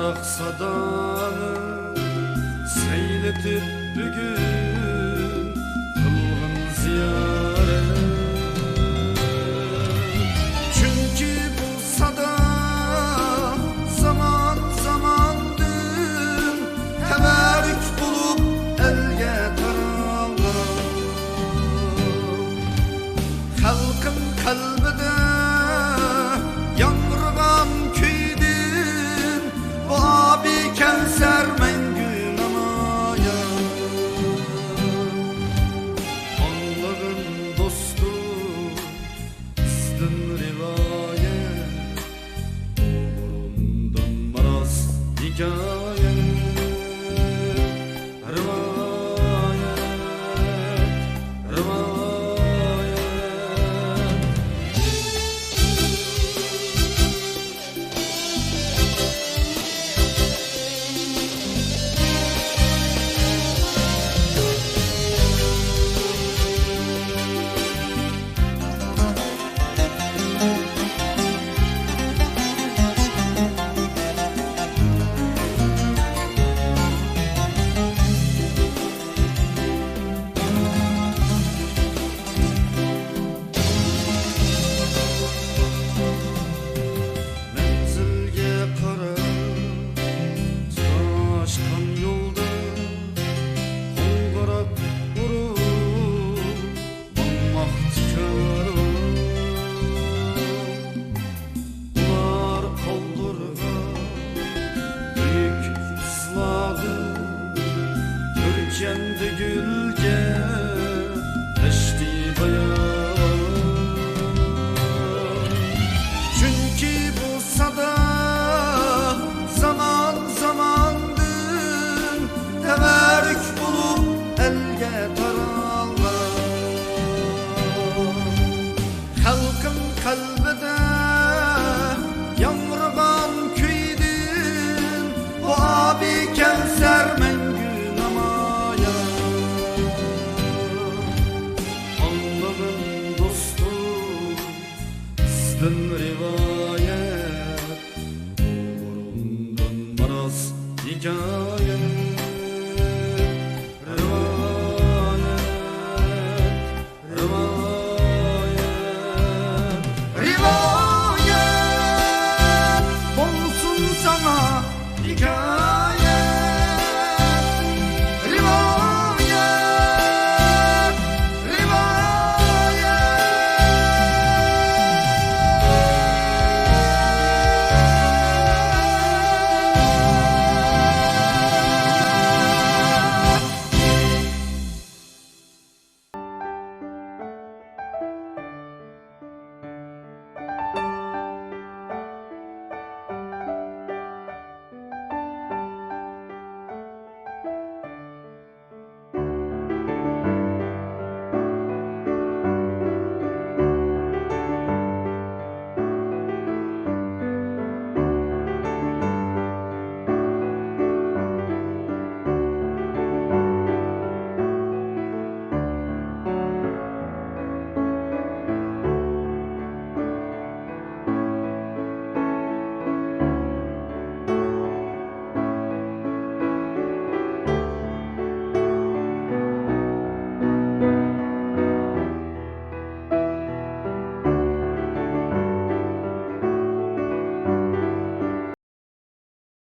Yaprak sadanı seyletip bugün kılgın ziyaret. Çünkü bu sada zaman zamandır teberrük bulup elge taralım. Halkın kalbide yanrıgan küydün bu abi kevser mengü namaya. Anların dostu üstün rivayet, burundan maraz hikaye. Rivayet, rivayet. Kendi gülge eşti bayan. Çünkü bu sada zaman zamandır teberrük bulup elge tarallar. Halkın kalbide yanrıgan küydün bu abi kevser mengü. Rivayet, burundan maraz hikaye. Rivayet, rivayet, rivayet olsun sana hikaye.